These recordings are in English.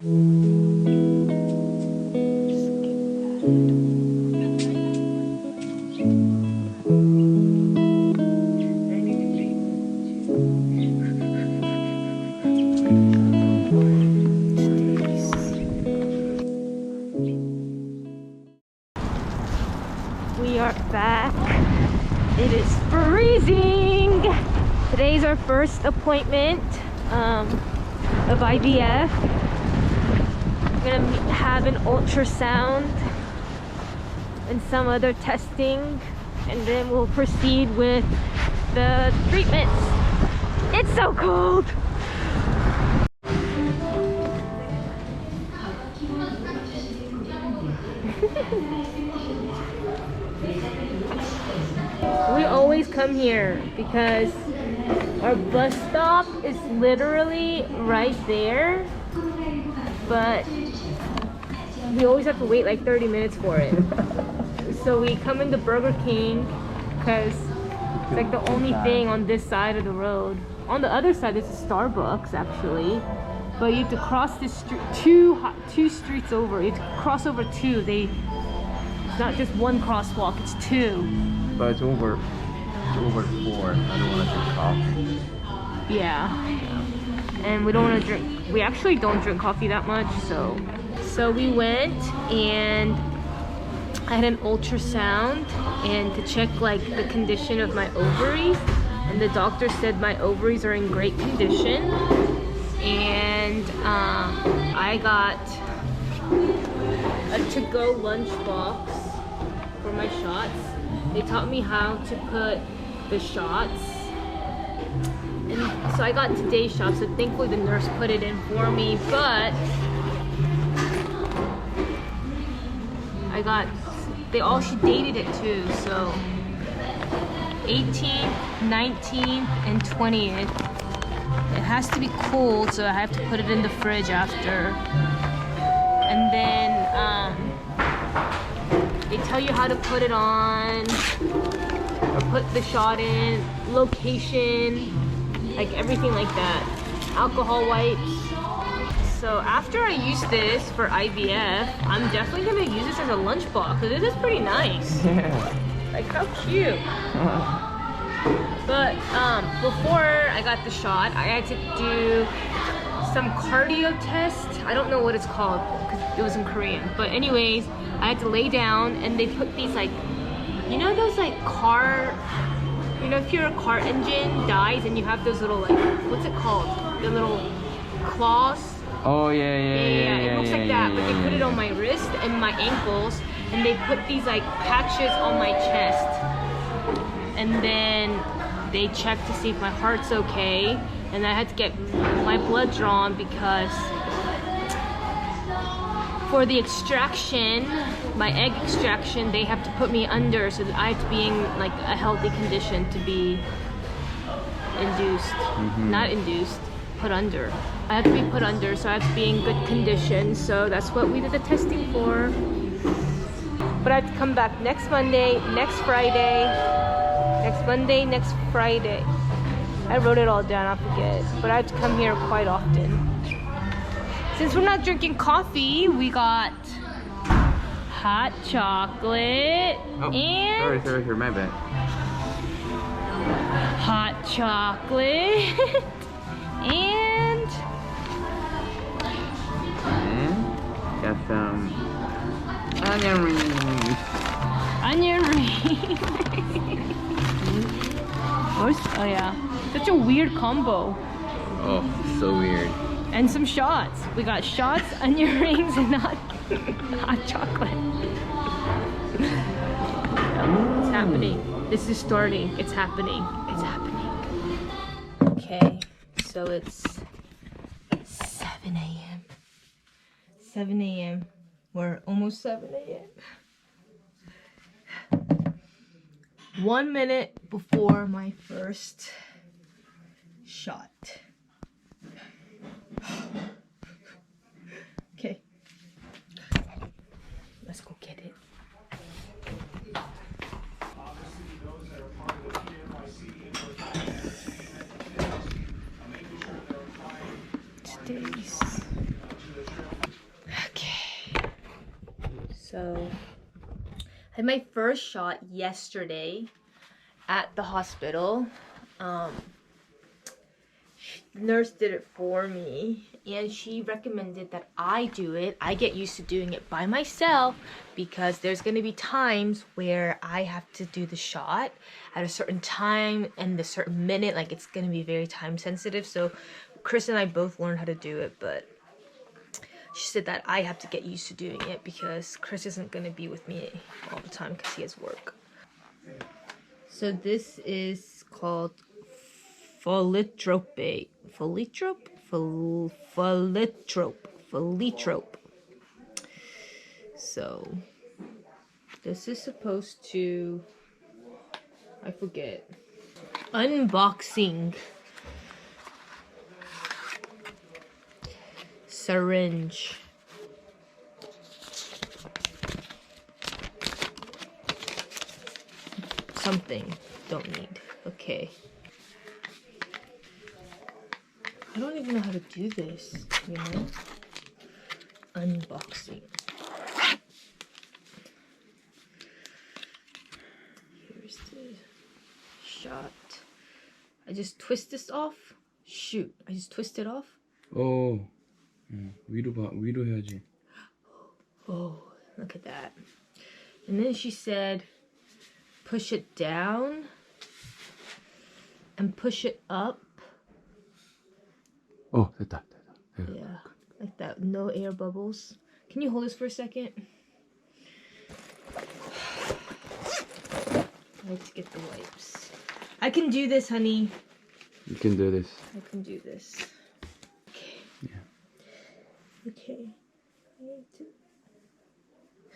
We are back. It is freezing. Today's our first appointment of IVF. I'm gonna have an ultrasound and some other testing, and then we'll proceed with the treatments. It's so cold. We always come here because our bus stop is literally right there, but we always have to wait like 30 minutes for it. So we come into Burger King because it's like the only thing on this side of the road. On the other side, there's a Starbucks actually, but you have to cross this street, two streets over. You have to cross over two. It's not just one crosswalk, it's two. But it's over 4. I don't want to drink coffee. Yeah. And we don't want to drink. We actually don't drink coffee that much, so we went and I had an ultrasound and to check like the condition of my ovaries, and the doctor said my ovaries are in great condition, and I got a to-go lunchbox for my shots. They taught me how to put the shots, and so I got today's shot, so thankfully the nurse put it in for me, but she dated it too, so 18th, 19th, and 20th. It has to be cold, so I have to put it in the fridge after. And then they tell you how to put it on, or put the shot in, location, like everything like that. Alcohol wipes. So after I use this for IVF, I'm definitely gonna use this as a lunchbox, because it is pretty nice. Yeah. Like, how cute. But before I got the shot, I had to do some cardio test. I don't know what it's called because it was in Korean. But anyways, I had to lay down, and they put these like, you know those like car, you know if your car engine dies and you have those little like, what's it called? The little claws. Oh yeah. It looks like that, but they put it on my wrist and my ankles, and they put these like patches on my chest, and then they check to see if my heart's okay, and I had to get my blood drawn because for the extraction, my egg extraction, they have to put me under, so that I have to be in like a healthy condition to be induced. Not induced, put under. I have to be put under, so I have to be in good condition. So that's what we did the testing for. But I have to come back next Monday, next Friday, next Monday, next Friday. I wrote it all down, I forget. But I have to come here quite often. Since we're not drinking coffee, we got hot chocolate and... Sorry, my bad. Hot chocolate and... Got some onion rings. Onion rings. Oh yeah, such a weird combo. Oh, so weird. And some shots. We got shots, onion rings, and hot chocolate. It's happening. This is starting. It's happening. It's happening. Okay, so it's 7 a.m. 7 a.m. We're almost 7 a.m. 1 minute before my first shot. Okay. Let's go get it. Today's So I had my first shot yesterday at the hospital. The nurse did it for me, and she recommended that I do it. I get used to doing it by myself because there's going to be times where I have to do the shot at a certain time and a certain minute. Like, it's going to be very time sensitive. So Chris and I both learned how to do it, but she said that I have to get used to doing it because Chris isn't going to be with me all the time because he has work. So this is called Folitrope. Folitrope. So this is supposed to, I forget. Unboxing. Syringe. Something. Don't need. Okay. I don't even know how to do this, you know? Unboxing. Here's the shot. I just twist this off. Shoot. I just twist it off. 오, 위로 해야지. Oh, look at that. And then she said, push it down and push it up. 됐다. Yeah, like that. No air bubbles. Can you hold this for a second? Let's get the wipes. I can do this, honey. You can do this. I can do this. Okay. Yeah. Okay.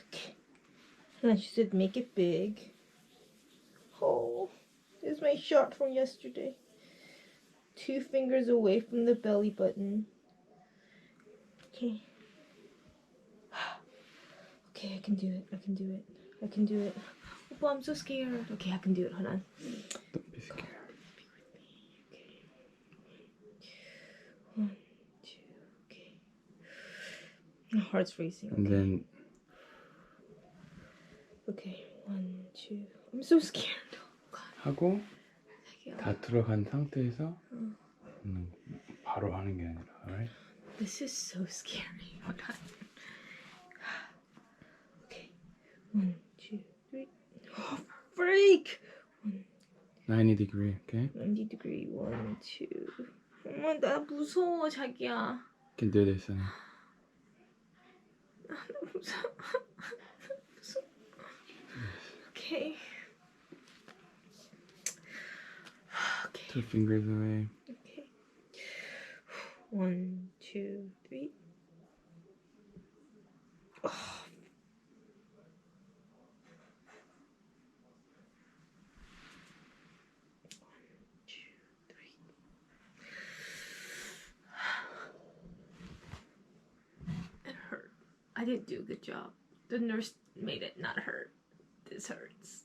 Okay. And she said, make it big. Oh, this is my shot from yesterday. 2 fingers away from the belly button. Okay. Okay, I can do it. I can do it. I can do it. Oh, I'm so scared. Okay, I can do it. Hold on. Don't be scared. Be with me. Okay. 1, 2. Okay. My heart's racing. Okay. And then Okay. 1, 2. I'm so scared. Oh, God. 하고 다 들어간 상태에서 바로 하는 게 아니라, alright? This is so scary. Hold on. Okay. 1, 2, 3. Oh, freak! 90 degree, okay? 90 degree. 1, 2. 엄마, 나 무서워, 자기야. You can do this, honey. 나 무서워. 무서워. Okay. Okay. 2 fingers away. Okay. 1, 2, 3. Oh. 1, 2, 3. It hurt. I didn't do a good job. The nurse made it not hurt. This hurts.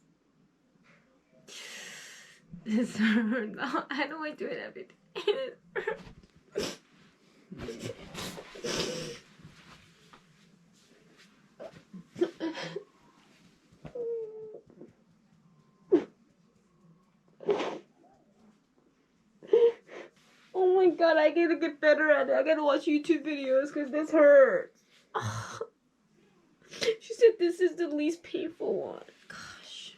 This hurts. I know I do it every day. It hurts. Oh my god, I gotta get better at it. I gotta watch YouTube videos because this hurts. She said this is the least painful one. Gosh.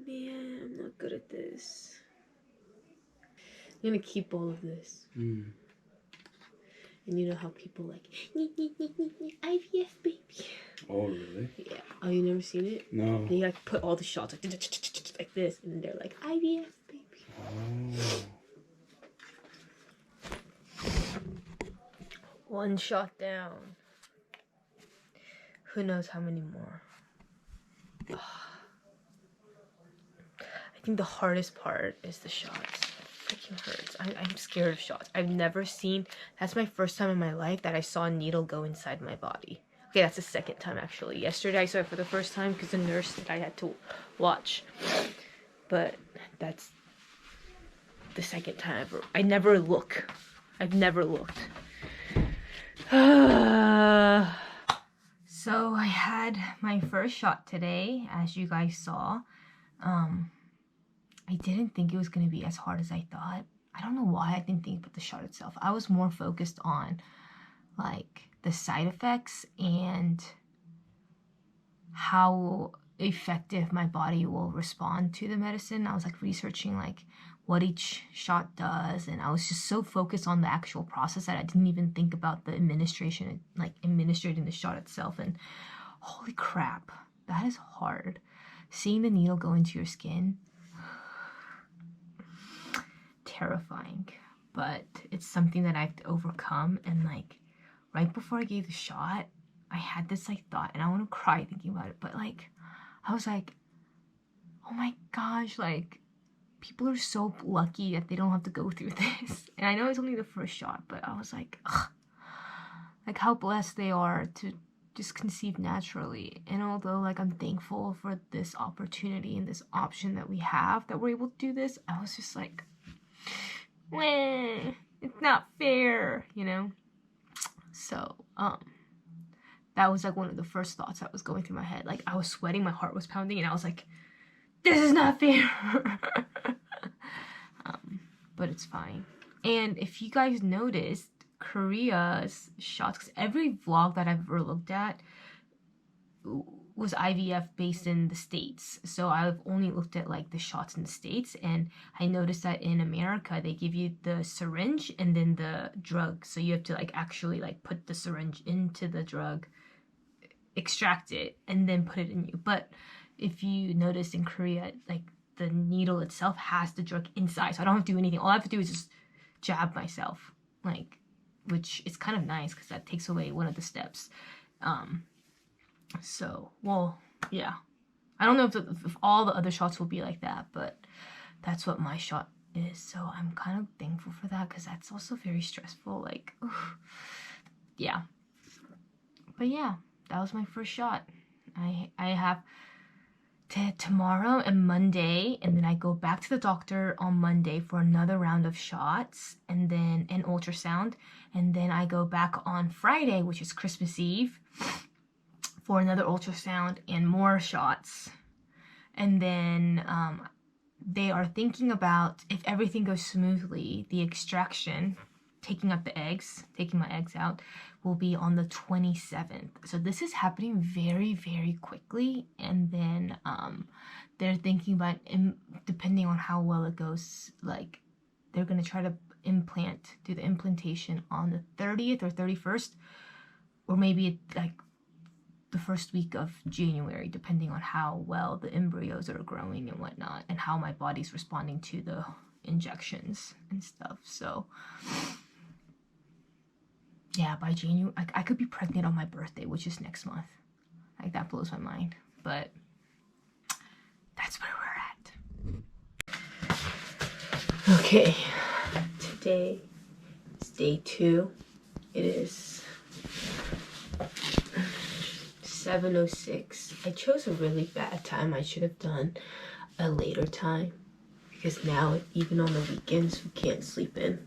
Man, I'm not good at this. I'm gonna keep all of this. And you know how people like, IVF baby. Oh, really? Yeah. Oh, you never seen it? No. They like put all the shots like this, and then they're like, IVF baby. Oh. 1 shot down. Who knows how many more? I think the hardest part is the shots. It freaking hurts. I'm scared of shots. I've never seen. That's my first time in my life that I saw a needle go inside my body. Okay, that's the second time actually. Yesterday I saw it for the first time because the nurse said I had to watch. But that's the second time ever. I never look. I've never looked. So I had my first shot today, as you guys saw. I didn't think it was going to be as hard as I thought. I don't know why I didn't think about the shot itself. I was more focused on like the side effects and how effective my body will respond to the medicine. I was like researching like what each shot does, and I was just so focused on the actual process that I didn't even think about the administration, like administrating the shot itself. And holy crap, that is hard. Seeing the needle go into your skin, terrifying, but it's something that I have to overcome. And like right before I gave the shot, I had this like thought, and I want to cry thinking about it, but like I was like, oh my gosh, like people are so lucky that they don't have to go through this. And I know it's only the first shot, but I was like, ugh, like how blessed they are to just conceive naturally. And although like I'm thankful for this opportunity and this option that we have, that we're able to do this, I was just like, meh, it's not fair, you know? So, that was like one of the first thoughts that was going through my head. Like I was sweating, my heart was pounding, and I was like, this is not fair. But it's fine. And if you guys noticed, Korea's shots, 'cause every vlog that I've ever looked at was IVF based in the States. So I've only looked at like the shots in the States, and I noticed that in America they give you the syringe and then the drug. So you have to like actually like put the syringe into the drug, extract it, and then put it in you. But if you notice in Korea, like the needle itself has the drug inside, so I don't have to do anything. All I have to do is just jab myself, like, which is kind of nice because that takes away one of the steps. So, well, yeah. I don't know if all the other shots will be like that, but that's what my shot is. So I'm kind of thankful for that, because that's also very stressful. Like, oof. Yeah. But yeah, that was my first shot. I have tomorrow and Monday, and then I go back to the doctor on Monday for another round of shots, and then an ultrasound, and then I go back on Friday, which is Christmas Eve, for another ultrasound and more shots. And then they are thinking about, if everything goes smoothly, the extraction, taking out the eggs, taking my eggs out, will be on the 27th. So this is happening very, very quickly. And then they're thinking about, depending on how well it goes, like they're gonna try to do the implantation on the 30th or 31st, or maybe like the first week of January, depending on how well the embryos are growing and whatnot, and how my body's responding to the injections and stuff. So yeah, by January, I could be pregnant on my birthday, which is next month. Like, that blows my mind. But that's where we're at. Okay, today is day 2. It is 7:06. I chose a really bad time. I should have done a later time, because now, even on the weekends, we can't sleep in.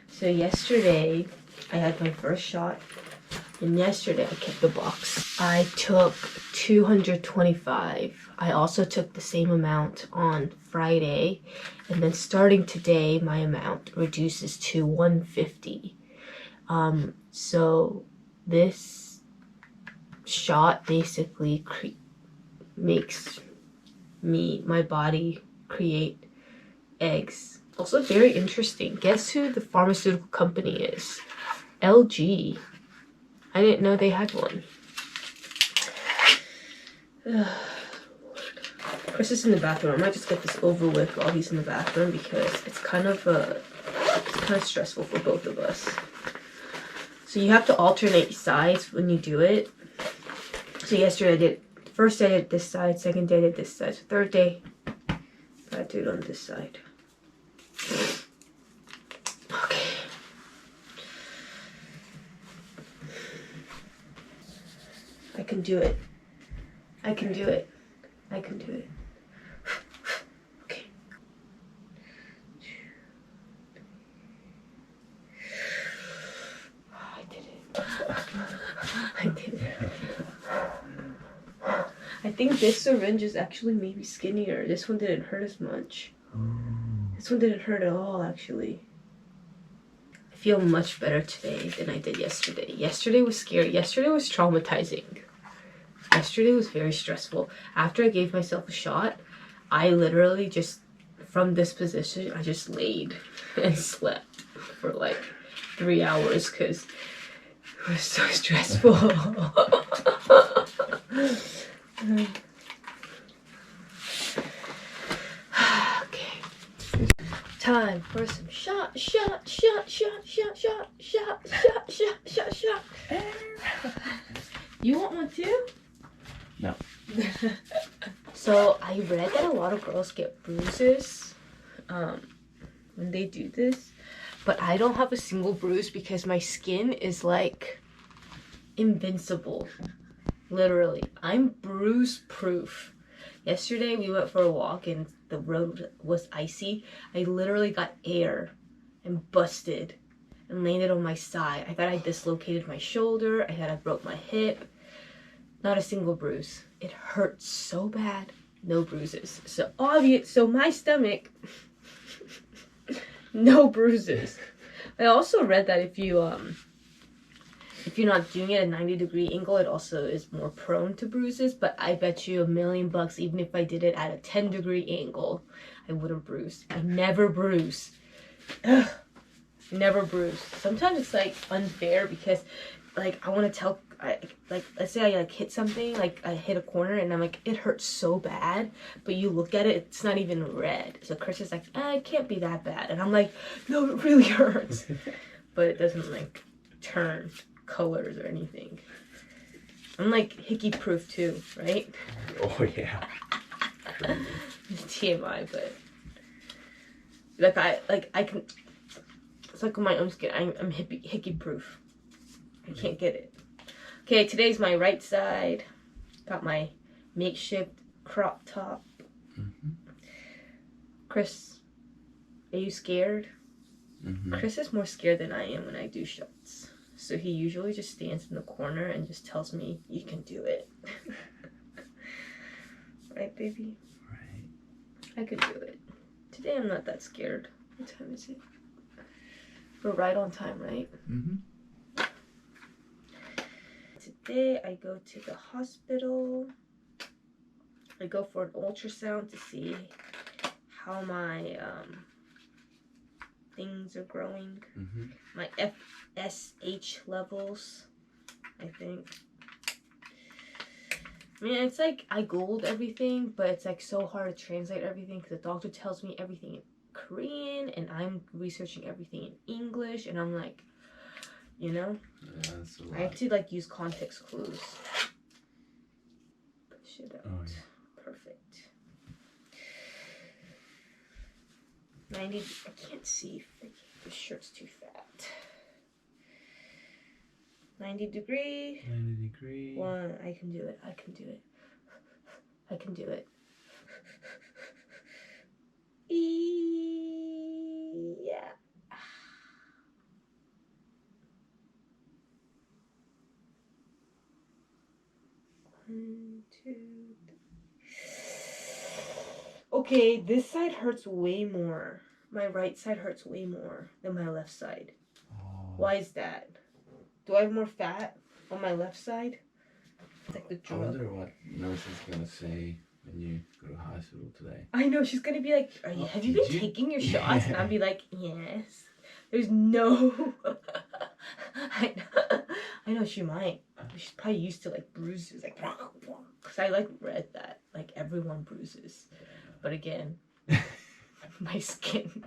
So yesterday, I had my first shot, and yesterday I kept the box. I took 225. I also took the same amount on Friday, and then starting today, my amount reduces to 150. So this shot basically makes my body create eggs. Also very interesting. Guess who the pharmaceutical company is? LG. I didn't know they had one. Chris is in the bathroom. I might just get this over with while he's in the bathroom, because it's kind of stressful for both of us. So you have to alternate sides when you do it. So yesterday first day I did this side, second day I did this side. So third day I do it on this side. Okay. I can do it. I can do it. I can do it. Okay. I did it. I did. I think this syringe is actually maybe skinnier. This one didn't hurt as much. This one didn't hurt at all, actually. I feel much better today than I did yesterday. Yesterday was scary. Yesterday was traumatizing. Yesterday was very stressful. After I gave myself a shot, I literally just, from this position, I just laid and slept for like 3 hours because it was so stressful. Okay. Time for some shot. You want one too? No. So I read that a lot of girls get bruises when they do this, but I don't have a single bruise because my skin is like invincible. Literally, I'm bruise proof. Yesterday we went for a walk and the road was icy. I literally got air and busted and landed on my side. I thought I dislocated my shoulder. I thought I broke my hip. Not a single bruise. It hurt so bad. No bruises. So obvious. So my stomach, no bruises. I also read that if you're not doing it at a 90-degree angle, it also is more prone to bruises. But I bet you $1,000,000, even if I did it at a 10-degree angle, I would have bruised. I never bruise. Ugh. Never bruise. Sometimes it's like unfair because like I want to tell, like let's say I like hit something, like I hit a corner and I'm like, it hurts so bad, but you look at it, it's not even red. So Chris is like, it can't be that bad, and I'm like, no, it really hurts. But it doesn't like turn colors or anything. I'm like hickey proof too, right? Oh yeah. It's TMI, but I can. It's like on my own skin. I'm hickey proof. I can't get it. Okay, today's my right side. Got my makeshift crop top. Chris, are you scared? Chris is more scared than I am when I do shots. So he usually just stands in the corner and just tells me, you can do it. Right, baby? Right. I could do it. Today I'm not that scared. What time is it? We're right on time, right? Today I go to the hospital. I go for an ultrasound to see how my things are growing. My FSH levels, I think. I mean, it's like I Googled everything, but it's like so hard to translate everything because the doctor tells me everything in Korean and I'm researching everything in English, and I'm like, you know, I have to like use context clues. Push it out. Oh, yeah. Perfect. 90. I can't see. This shirt's too fat. 90 degree. 90 degree. One. I can do it. I can do it. I can do it. Yeah. 1, 2, 3. Okay, this side hurts way more. My right side hurts way more than my left side. Oh. Why is that? Do I have more fat on my left side? It's like the I drug. wonder what nurse is gonna say when you go to hospital today. I know, she's gonna be like, have you been taking your shots? And I'll be like, yes. There's no... I know she might. She's probably used to like bruises, like, because I like read that like everyone bruises, but again, my skin.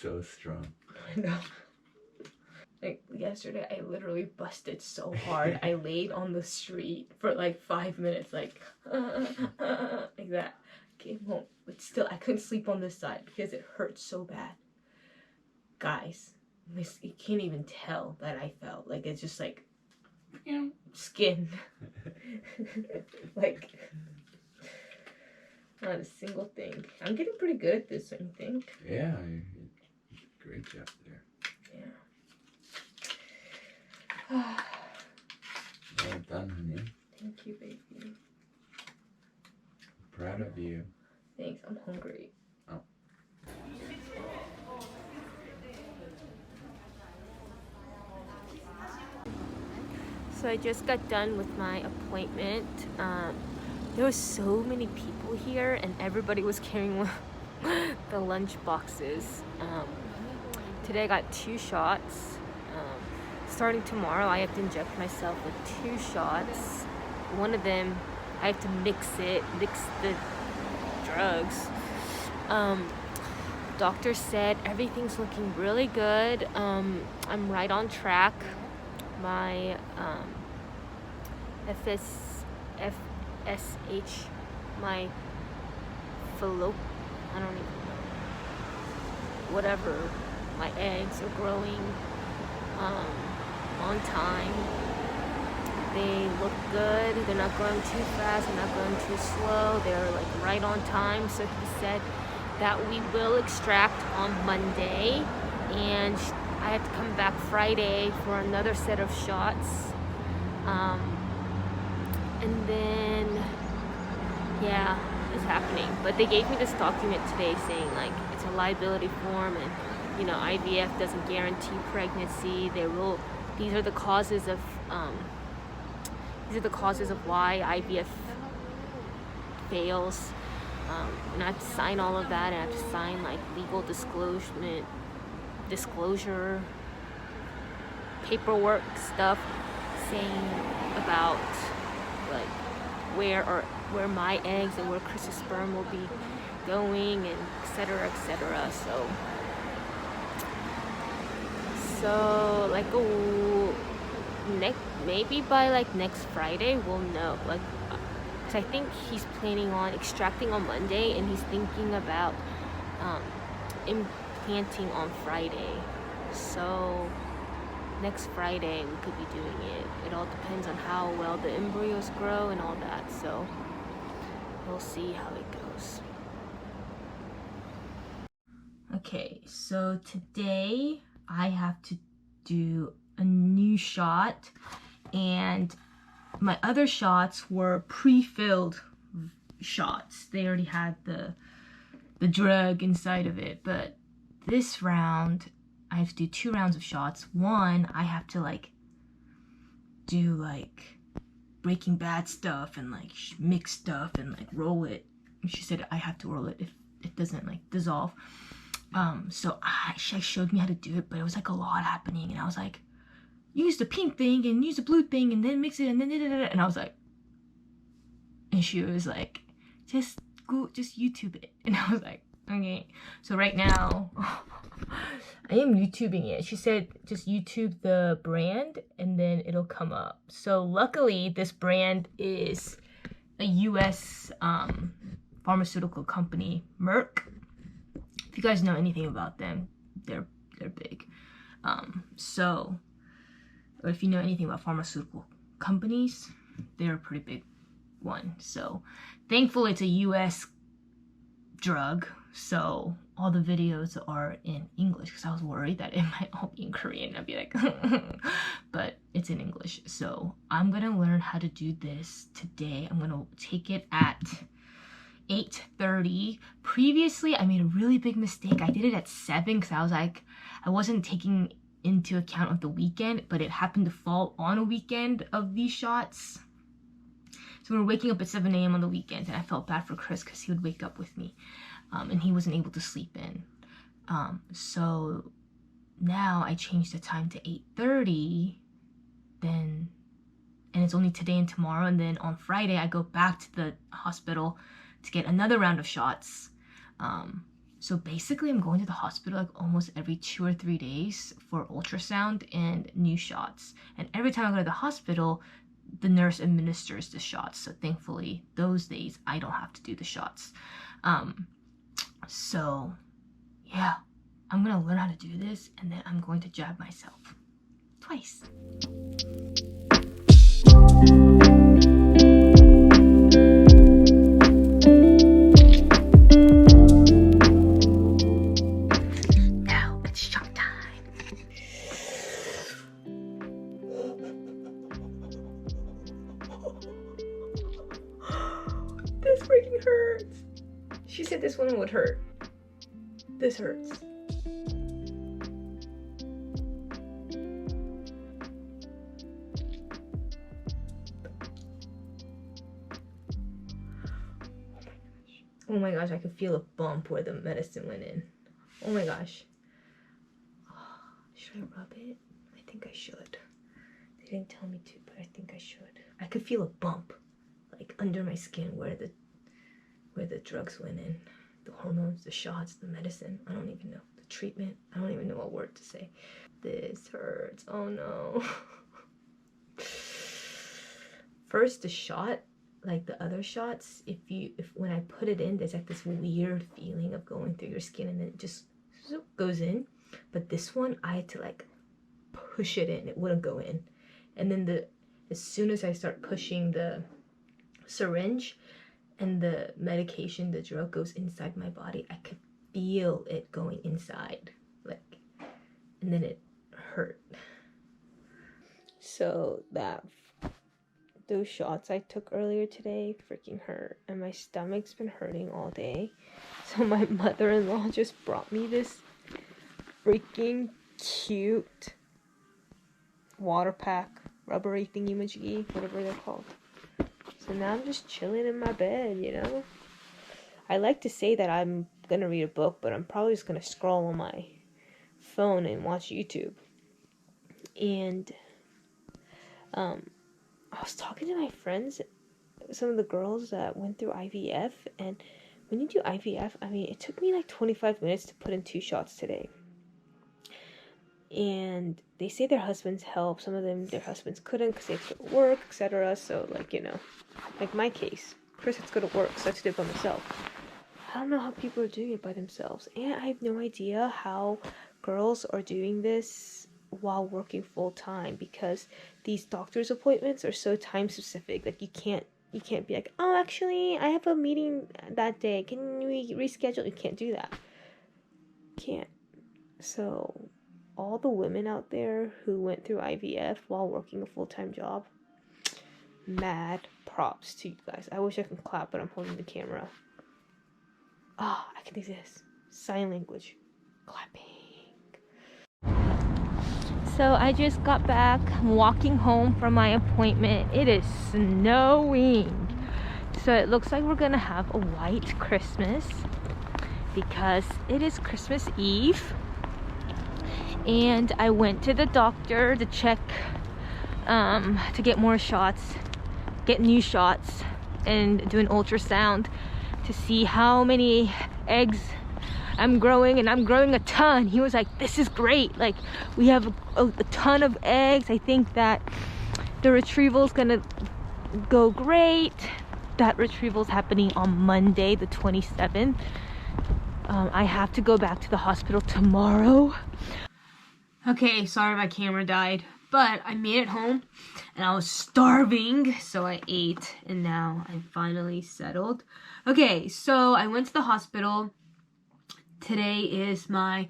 So strong. I know. Like yesterday, I literally busted so hard. I laid on the street for like 5 minutes, like like that. Came home, but still, I couldn't sleep on this side because it hurt so bad. Guys, you can't even tell that I felt like it's just like skin. Like not a single thing. I'm getting pretty good at this, don't you think? Yeah, great job there. Yeah. Well done, honey. Thank you, baby. Proud of you. Thanks, I'm hungry. Oh. So I just got done with my appointment. There were so many people here and everybody was carrying the lunch boxes. Today I got 2 shots. Starting tomorrow I have to inject myself with 2 shots. One of them I have to mix the drugs. Doctor said everything's looking really good. I'm right on track. My FSH, my fallopian, I don't even know, whatever, my eggs are growing on time. They look good. They're not growing too fast. They're not growing too slow. They're like right on time. So he said that we will extract on Monday, and I have to come back Friday for another set of shots. And then, yeah, it's happening. But they gave me this document today saying like it's a liability form, and you know IVF doesn't guarantee pregnancy. These are the causes of why IVF fails. And I have to sign all of that, and I have to sign like legal disclosure paperwork stuff saying about like where my eggs and where Chris's sperm will be going, and etc. So like maybe by like next Friday we'll know, like, because I think he's planning on extracting on Monday and he's thinking about implanting on Friday. So next Friday we could be doing it. It all depends on how well the embryos grow and all that, so we'll see how it goes. Okay, so today I have to do a new shot, and my other shots were pre-filled shots. They already had the drug inside of it, but this round I have to do 2 rounds of shots. One, I have to like do like Breaking Bad stuff and like mix stuff and like roll it. And she said I have to roll it if it doesn't like dissolve. So she showed me how to do it, but it was like a lot happening, and I was like, use the pink thing and use the blue thing and then mix it and then and I was like, and she was like, just YouTube it, and I was like, okay. So right now I am YouTubing it. She said just YouTube the brand and then it'll come up. So luckily this brand is a US pharmaceutical company, Merck. If you guys know anything about them, they're big. So, or if you know anything about pharmaceutical companies, they're a pretty big one. So thankfully it's a US drug, so all the videos are in English, because I was worried that it might all be in Korean. I'd be like but it's in English. So I'm gonna learn how to do this today. I'm gonna take it at 8:30. Previously I made a really big mistake. I did it at 7 because I was like, I wasn't taking into account of the weekend, but it happened to fall on a weekend of these shots. So we were waking up at 7 a.m. on the weekends, and I felt bad for Chris because he would wake up with me, and he wasn't able to sleep in. So now I changed the time to 8:30, and it's only today and tomorrow, and then on Friday I go back to the hospital to get another round of shots. So basically I'm going to the hospital like almost every 2 or 3 days for ultrasound and new shots. And every time I go to the hospital, the nurse administers the shots. So thankfully those days I don't have to do the shots. So yeah, I'm gonna learn how to do this, and then I'm going to jab myself twice. would hurt. This hurts. Oh my gosh, I could feel a bump where the medicine went in. Oh my gosh. Should I rub it? I think I should. They didn't tell me to, but I think I should. I could feel a bump, like under my skin where the drugs went in. The hormones, the shots, the medicine. I don't even know. The treatment. I don't even know what word to say. This hurts. Oh no. First, the shot, like the other shots, if when I put it in, there's like this weird feeling of going through your skin and then it just goes in. But this one, I had to like push it in. It wouldn't go in. And then as soon as I start pushing the syringe and the medication, the drug goes inside my body, I could feel it going inside. Like, and then it hurt. So those shots I took earlier today freaking hurt, and my stomach's been hurting all day. So my mother-in-law just brought me this freaking cute water pack, rubbery thingy-majiggy, whatever they're called. So now I'm just chilling in my bed, you know? I like to say that I'm gonna read a book, but I'm probably just gonna scroll on my phone and watch YouTube. And I was talking to my friends, some of the girls that went through IVF, and when you do IVF, I mean, it took me like 25 minutes to put in 2 shots today. And they say their husbands help. Some of them, their husbands couldn't because they had to go to work, etc. So, like, you know, like my case, Chris had to go to work, so I had to do it by myself. I don't know how people are doing it by themselves. And I have no idea how girls are doing this while working full-time, because these doctor's appointments are so time-specific. Like, you can't be like, oh, actually, I have a meeting that day. Can we reschedule? You can't do that. Can't. So all the women out there who went through IVF while working a full-time job, mad props to you guys. I wish I could clap, but I'm holding the camera. I can do this. Sign language. Clapping. So I just got back. I'm walking home from my appointment. It is snowing. So it looks like we're gonna have a white Christmas because it is Christmas Eve. And I went to the doctor to check, to get more shots, get new shots, and do an ultrasound to see how many eggs I'm growing, and I'm growing a ton. He was like, this is great, like we have a ton of eggs. I think that the retrieval's gonna go great. That retrieval's happening on Monday the 27th. I have to go back to the hospital tomorrow. Okay, sorry my camera died, but I made it home and I was starving, so I ate, and now I'm finally settled. Okay, so I went to the hospital. Today is I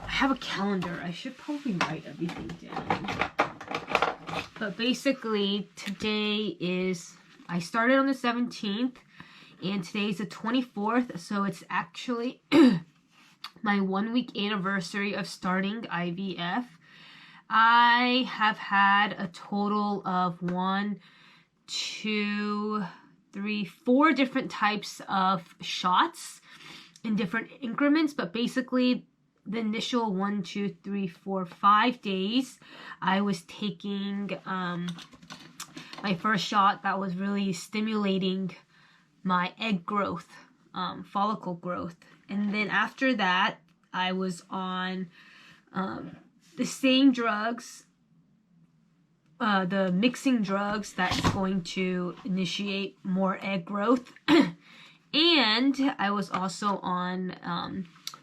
have a calendar. I should probably write everything down. But basically, today is, I started on the 17th, and today's the 24th, so it's actually my 1-week anniversary of starting IVF. I have had a total of 4 different types of shots in different increments, but basically the initial 1, 2, 3, 4, 5 days, I was taking my first shot that was really stimulating my egg growth, follicle growth. And then after that, I was on the same drugs, the mixing drugs that's going to initiate more egg growth. And I was also on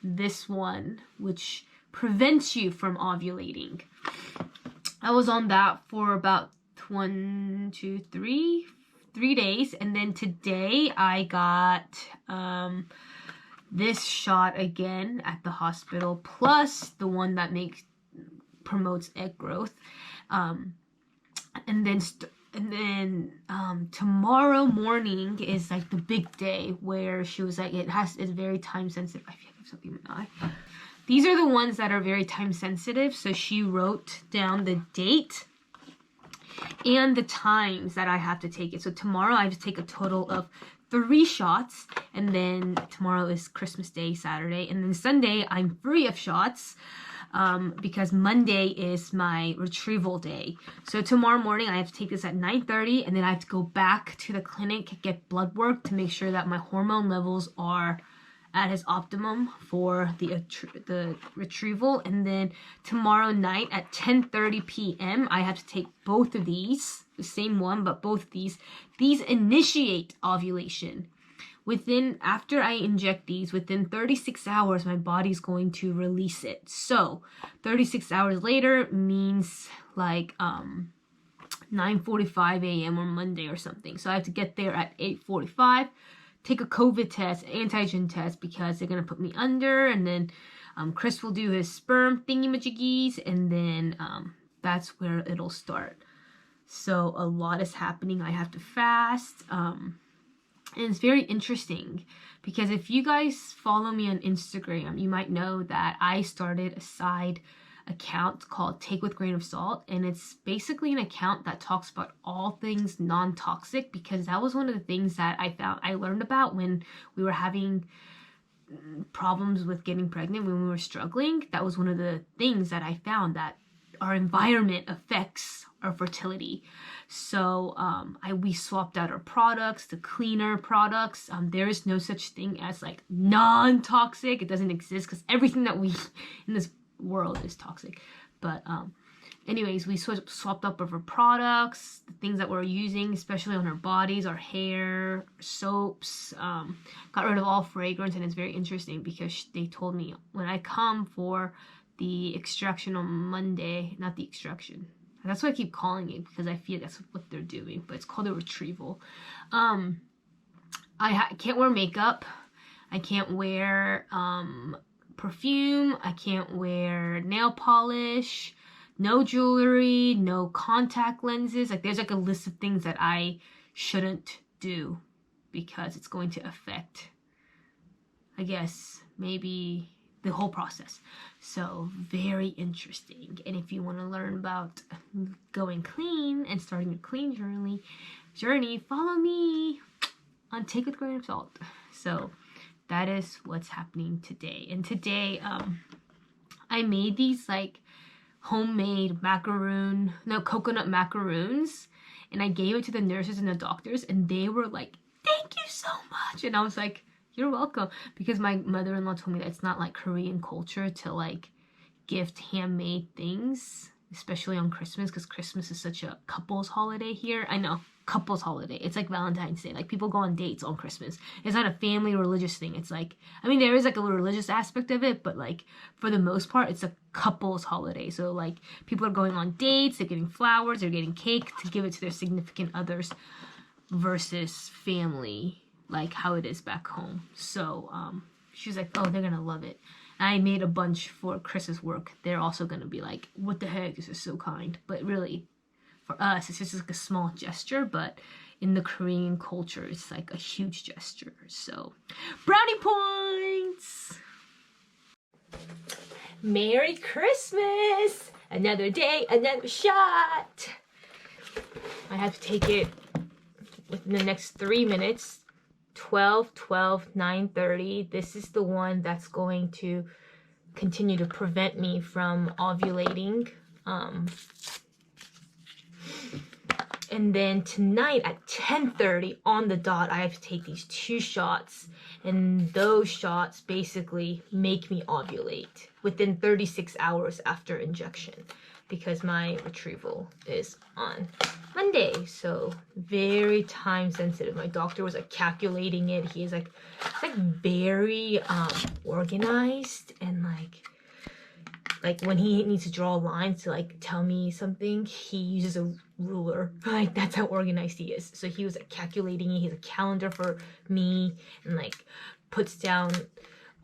this one, which prevents you from ovulating. I was on that for about 3 days. And then today I got this shot again at the hospital, plus the one that promotes egg growth. And then And then tomorrow morning is like the big day where she was like, it's very time sensitive. I feel like there's something in my eye. These are the ones that are very time sensitive. So she wrote down the date and the times that I have to take it. So tomorrow I have to take a total of 3 shots, and then tomorrow is Christmas Day, Saturday, and then Sunday I'm free of shots because Monday is my retrieval day. So tomorrow morning I have to take this at 9:30, and then I have to go back to the clinic, get blood work to make sure that my hormone levels are at its optimum for the retrieval. And then tomorrow night at 10:30 p.m. I have to take both of these, the same one, but both of these initiate ovulation. After I inject these, within 36 hours my body's going to release it. So 36 hours later means like 9:45 a.m. on Monday or something. So I have to get there at 8:45, take a COVID test, antigen test, because they're going to put me under, and then Chris will do his sperm thingy-majiggies, and then that's where it'll start. So a lot is happening. I have to fast, and it's very interesting because if you guys follow me on Instagram, you might know that I started a side account called Take With Grain of Salt, and it's basically an account that talks about all things non-toxic, because that was one of the things that I learned about when we were having problems with getting pregnant, when we were struggling. That was one of the things that I found, that our environment affects our fertility. So we swapped out our products to cleaner products. There is no such thing as like non-toxic. It doesn't exist, because everything that we in this world is toxic. But anyways, we swapped up of our products, the things that we're using, especially on our bodies, our hair, soaps, got rid of all fragrance. And it's very interesting because they told me when I come for the extraction on Monday, not the extraction, that's what I keep calling it, because I feel that's what they're doing, but it's called a retrieval. I can't wear makeup, I can't wear perfume, I can't wear nail polish, no jewelry, no contact lenses. Like, there's like a list of things that I shouldn't do because it's going to affect, I guess, maybe the whole process. So very interesting. And if you want to learn about going clean and starting a clean journey, follow me on Take With Grain of Salt. So that is what's happening today. And today I made these like homemade coconut macaroons, and I gave it to the nurses and the doctors, and they were like, thank you so much. And I was like, you're welcome, because my mother-in-law told me that it's not like Korean culture to like gift handmade things, especially on Christmas, because Christmas is such a couples holiday here. I know, couples holiday. It's like Valentine's Day. Like, people go on dates on Christmas. It's not a family religious thing. It's like, I mean, there is like a religious aspect of it, but like for the most part, it's a couples holiday. So like people are going on dates, they're getting flowers, they're getting cake to give it to their significant others, versus family, like how it is back home. So she was like, oh, they're gonna love it. And I made a bunch for Chris's work. They're also gonna be like, what the heck, this is so kind. But really, for us, it's just like a small gesture, but in the Korean culture, it's like a huge gesture. So, brownie points! Merry Christmas! Another day, another shot! I have to take it within the next 3 minutes. 12, 9:30. This is the one that's going to continue to prevent me from ovulating. And then tonight at 10:30 on the dot, I have to take these 2 shots. And those shots basically make me ovulate within 36 hours after injection, because my retrieval is on Monday. So very time sensitive. My doctor was like calculating it. He's like, it's like very organized, and like when he needs to draw lines to like tell me something, he uses a ruler. Like, that's how organized he is. So he was like calculating it. He has a calendar for me, and like puts down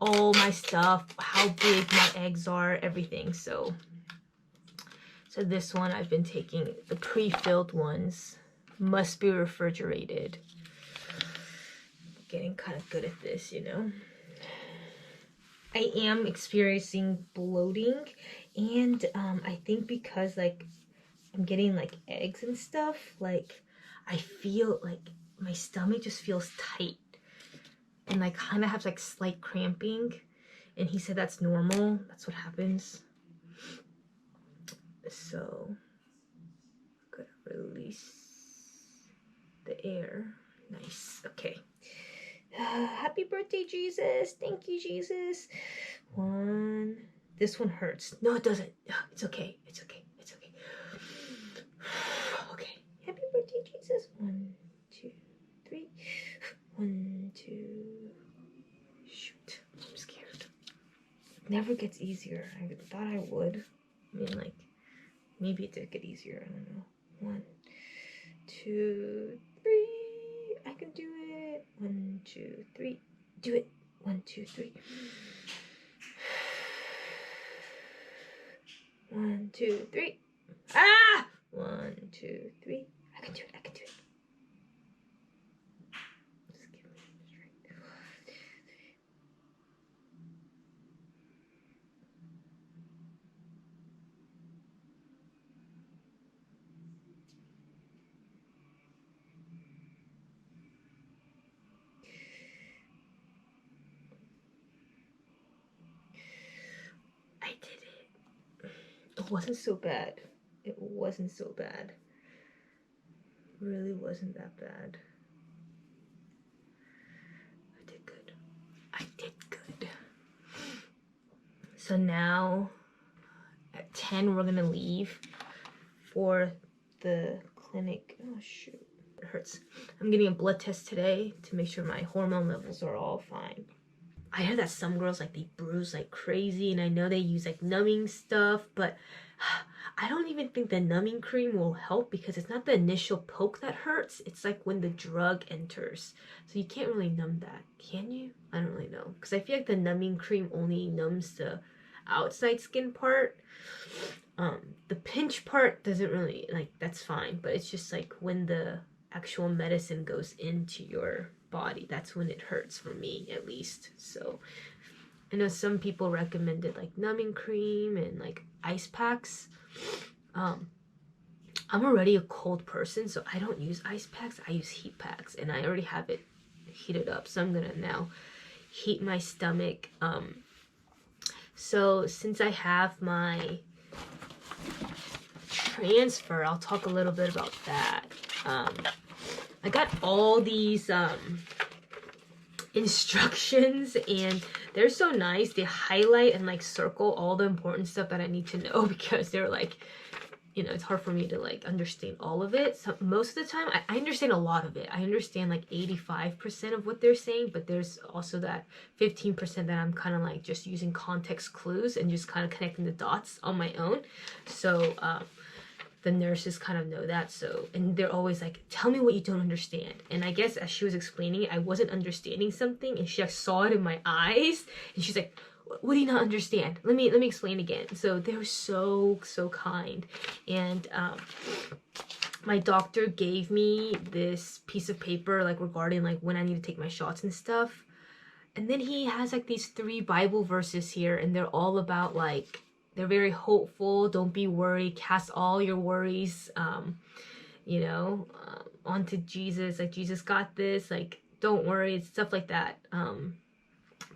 all my stuff, how big my eggs are, everything. So this one I've been taking the pre-filled ones must be refrigerated. Getting kind of good at this, you know. I am experiencing bloating, and I think because like I'm getting like eggs and stuff, like I feel like my stomach just feels tight, and I kind of have like slight cramping, and he said that's normal, that's what happens. So I'm gonna release the air. Nice. Okay. Happy birthday, Jesus. Thank you, Jesus. One. This one hurts. No, it doesn't. It's okay. It's okay. It's okay. Okay. Happy birthday, Jesus. 1, 2, 3. 1, 2. Shoot. I'm scared. It never gets easier. I thought I would. I mean, like, maybe it did get easier. I don't know. 1, 2, 3. I can do it. 1, 2, 3. Do it. 1, 2, 3. 1, 2, 3. Ah! 1, 2, 3. I can do it. I can do it. Just give me strength. 1, 2, 3. I did it. It wasn't so bad. It wasn't so bad. It really wasn't that bad. I did good. I did good. So now at 10 we're gonna leave for the clinic. Oh shoot, it hurts. I'm getting a blood test today to make sure my hormone levels are all fine. I heard that some girls like they bruise like crazy, and I know they use like numbing stuff, but I don't even think the numbing cream will help because it's not the initial poke that hurts. It's like when the drug enters. So you can't really numb that, can you? I don't really know, because I feel like the numbing cream only numbs the outside skin part. The pinch part doesn't really, like, that's fine, but it's just like when the actual medicine goes into your body, that's when it hurts, for me at least. So I know some people recommended like numbing cream and like ice packs. I'm already a cold person, so I don't use ice packs. I use heat packs, and I already have it heated up, so I'm gonna now heat my stomach. So since I have my transfer, I'll talk a little bit about that. I got all these instructions, and they're so nice. They highlight and like circle all the important stuff that I need to know, because they're like, you know, it's hard for me to like understand all of it. So most of the time I understand a lot of it. I understand like 85% of what they're saying, but there's also that 15% that I'm kind of like just using context clues and just kind of connecting the dots on my own. So the nurses kind of know that. So, and they're always like, tell me what you don't understand. And I guess as she was explaining it, I wasn't understanding something, and she like saw it in my eyes, and she's like, what do you not understand? Let me explain again. So they were so kind. And my doctor gave me this piece of paper like regarding like when I need to take my shots and stuff. And then he has like these 3 Bible verses here, and they're all about like, they're very hopeful. Don't be worried. Cast all your worries, you know, onto Jesus. Like, Jesus got this. Like, don't worry. It's stuff like that.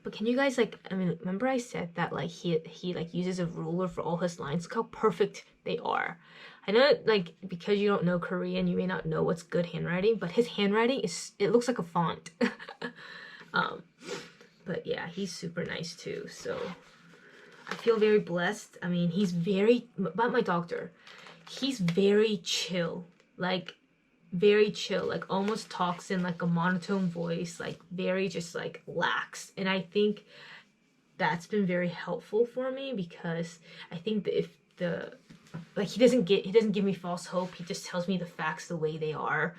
But can you guys, like, I mean, remember I said that like he like uses a ruler for all his lines? Look how perfect they are. I know, like, because you don't know Korean, you may not know what's good handwriting, but his handwriting it looks like a font. But yeah, he's super nice too. So I feel very blessed. I mean, he's very, about my doctor, he's very chill, like very chill, like almost talks in like a monotone voice, like very just like lax. And I think that's been very helpful for me, because I think that if the, like, he doesn't give me false hope. He just tells me the facts the way they are.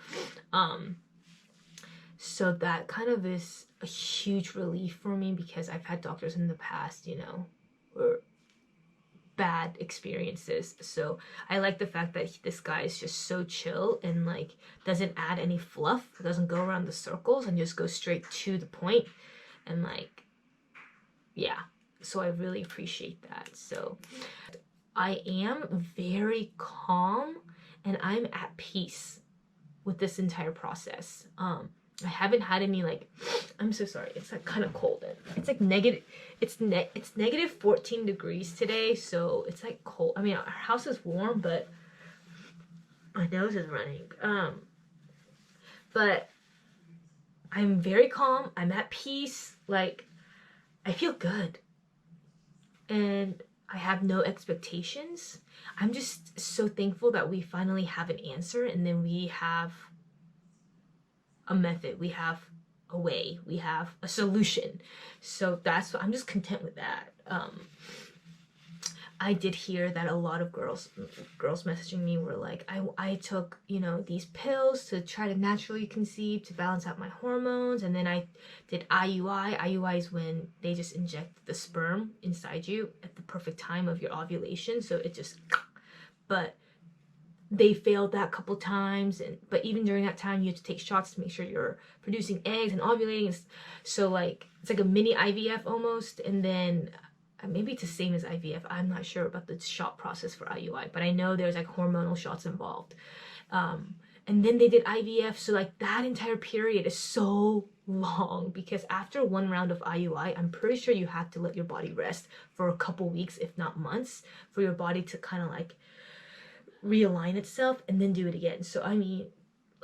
So that kind of is a huge relief for me, because I've had doctors in the past, you know, were bad experiences. So I like the fact that this guy is just so chill and like doesn't add any fluff, doesn't go around the circles, and just goes straight to the point. And like, yeah, so I really appreciate that. So I am very calm and I'm at peace with this entire process. I haven't had any like, I'm so sorry, it's like kind of cold. It's like negative, it's negative 14 degrees today, so it's like cold. I mean, our house is warm, but my nose is running. But I'm very calm, I'm at peace, like, I feel good. And I have no expectations. I'm just so thankful that we finally have an answer, and then we have a method, we have a way, we have a solution. So that's what I'm just content with that. I did hear that a lot of girls messaging me were like, I took, you know, these pills to try to naturally conceive, to balance out my hormones, and then I did IUI. IUI is when they just inject the sperm inside you at the perfect time of your ovulation, so it just, but they failed that couple times, but even during that time you have to take shots to make sure you're producing eggs and ovulating. So like it's like a mini IVF almost, and then maybe it's the same as IVF. I'm not sure about the shot process for IUI, but I know there's like hormonal shots involved. And then they did IVF, so like that entire period is so long, because after one round of IUI, I'm pretty sure you have to let your body rest for a couple weeks, if not months, for your body to kind of like realign itself and then do it again. So I mean,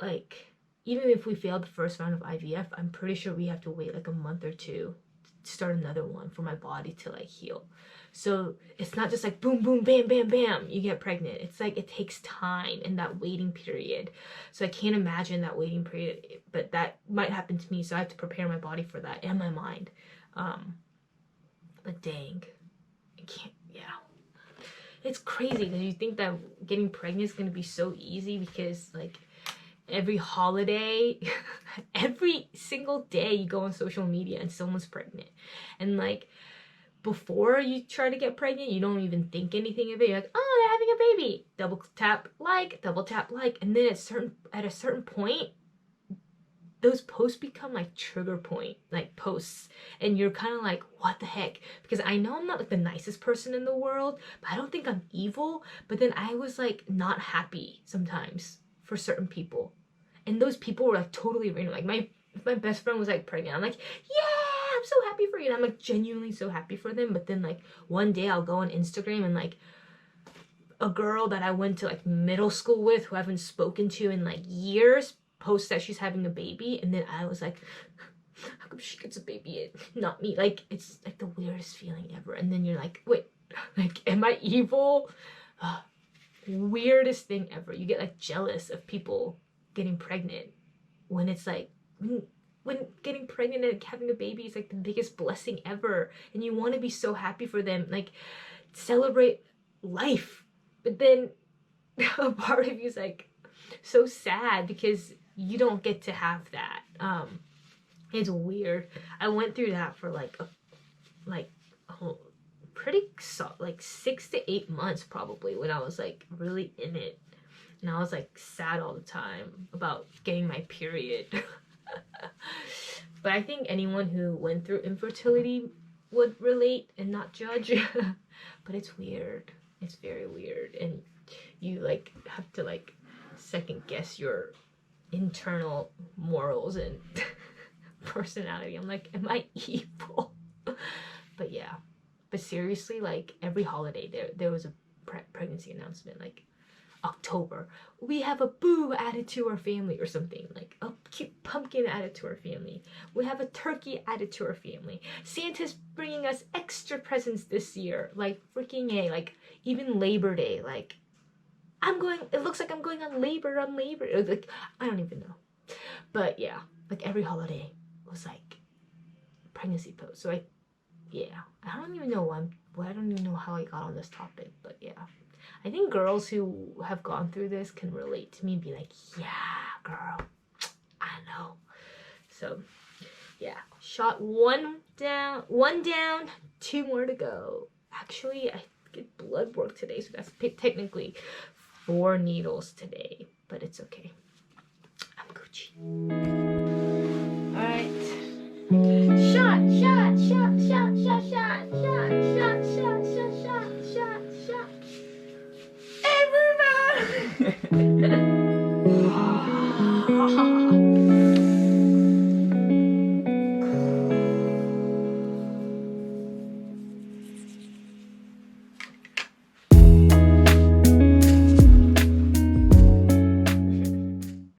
like, even if we failed the first round of IVF, I'm pretty sure we have to wait like a month or two to start another one for my body to like heal. So it's not just like boom boom bam bam bam you get pregnant. It's like it takes time in that waiting period. So I can't imagine that waiting period, but that might happen to me, so I have to prepare my body for that and my mind. But dang, I can't. Yeah, it's crazy because you think that getting pregnant is going to be so easy, because like every holiday, every single day you go on social media and someone's pregnant. And like before you try to get pregnant, you don't even think anything of it. You're like, oh, they're having a baby. Double tap like, double tap like. And then at a certain point, those posts become like trigger point like posts, and you're kind of like, what the heck? Because I know I'm not like the nicest person in the world, but I don't think I'm evil. But then I was like not happy sometimes for certain people, and those people were like totally random. Like my best friend was like pregnant, I'm like, yeah, I'm so happy for you, and I'm like genuinely so happy for them. But then like one day I'll go on Instagram and like a girl that I went to like middle school with, who I haven't spoken to in like years, posts that she's having a baby, and then I was like, how come she gets a baby and not me? Like, it's like the weirdest feeling ever. And then you're like, wait, like, am I evil? Weirdest thing ever. You get like jealous of people getting pregnant, when it's like, when getting pregnant and having a baby is like the biggest blessing ever, and you want to be so happy for them, like celebrate life. But then a part of you is like so sad because you don't get to have that. It's weird. I went through that for like pretty like 6 to 8 months probably, when I was like really in it, and I was like sad all the time about getting my period. But I think anyone who went through infertility would relate and not judge. But it's weird. It's very weird, and you like have to like second guess your internal morals and personality. I'm like, am I evil? But yeah, but seriously, like every holiday there was a pregnancy announcement. Like October, we have a boo added to our family, or something, like a cute pumpkin added to our family. We have a turkey added to our family. Santa's bringing us extra presents this year. Like freaking A. Like even Labor Day, like it looks like I'm going on labor. Like, I don't even know. But yeah, like every holiday was like pregnancy post. So I don't even know I don't even know how I got on this topic, but yeah. I think girls who have gone through this can relate to me and be like, yeah, girl, I know. So yeah, shot one down, 2 more to go. Actually, I get blood work today, so that's technically 4 needles today, but it's okay. I'm Gucci. All right. Shot. Everybody.